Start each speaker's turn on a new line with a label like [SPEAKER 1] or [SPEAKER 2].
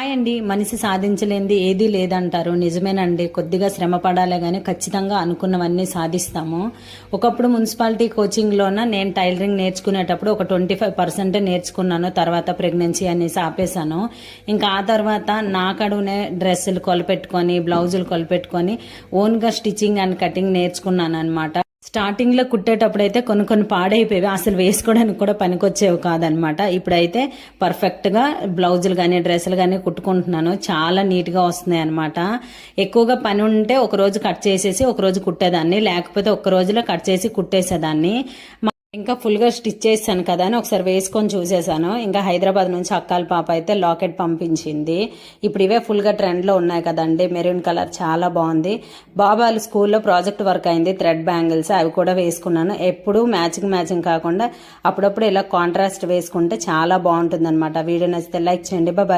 [SPEAKER 1] Hi అండి. మనిషి సాధించలేనిది ఏదీ లేదంటారు. నిజమేనండి. కొద్దిగా శ్రమ పడాలే కానీ ఖచ్చితంగా అనుకున్నవన్నీ సాధిస్తాము. ఒకప్పుడు మున్సిపాలిటీ కోచింగ్లోన నేను టైలరింగ్ నేర్చుకునేటప్పుడు ఒక 25% నేర్చుకున్నాను. తర్వాత ప్రెగ్నెన్సీ అనేసి ఆపేశాను. ఇంకా ఆ తర్వాత నా కడువునే డ్రెస్సులు కొలపెట్టుకొని, బ్లౌజులు కొలపెట్టుకొని ఓన్గా స్టిచ్చింగ్ అండ్ కటింగ్ నేర్చుకున్నాను అనమాట. స్టార్టింగ్లో కుట్టేటప్పుడు అయితే కొన్ని పాడైపోయేవి, అసలు వేసుకోవడానికి కూడా పనికొచ్చేవి కాదనమాట. ఇప్పుడైతే పర్ఫెక్ట్గా బ్లౌజులు కానీ డ్రెస్సులు కానీ కుట్టుకుంటున్నాను. చాలా నీట్గా వస్తున్నాయి అనమాట. ఎక్కువగా పని ఉంటే ఒక రోజు కట్ చేసేసి ఒక రోజు కుట్టేదాన్ని, లేకపోతే ఒక్క రోజులో కట్ చేసి కుట్టేసేదాన్ని. ఇంకా ఫుల్గా స్టిచ్ చేశాను కదా అని ఒకసారి వేసుకొని చూసేసాను. ఇంకా హైదరాబాద్ నుంచి అక్కాల పాప అయితే లాకెట్ పంపించింది. ఇప్పుడు ఇవే ఫుల్గా ట్రెండ్లో ఉన్నాయి కదండి. మెరూన్ కలర్ చాలా బాగుంది. బాబాలు స్కూల్లో ప్రాజెక్ట్ వర్క్ అయింది, థ్రెడ్ బ్యాంగిల్స్ అవి కూడా వేసుకున్నాను. ఎప్పుడు మ్యాచింగ్ కాకుండా అప్పుడప్పుడు ఇలా కాంట్రాస్ట్ వేసుకుంటే చాలా బాగుంటుంది అనమాట. వీడియో నచ్చితే లైక్ చేయండి. బాయ్.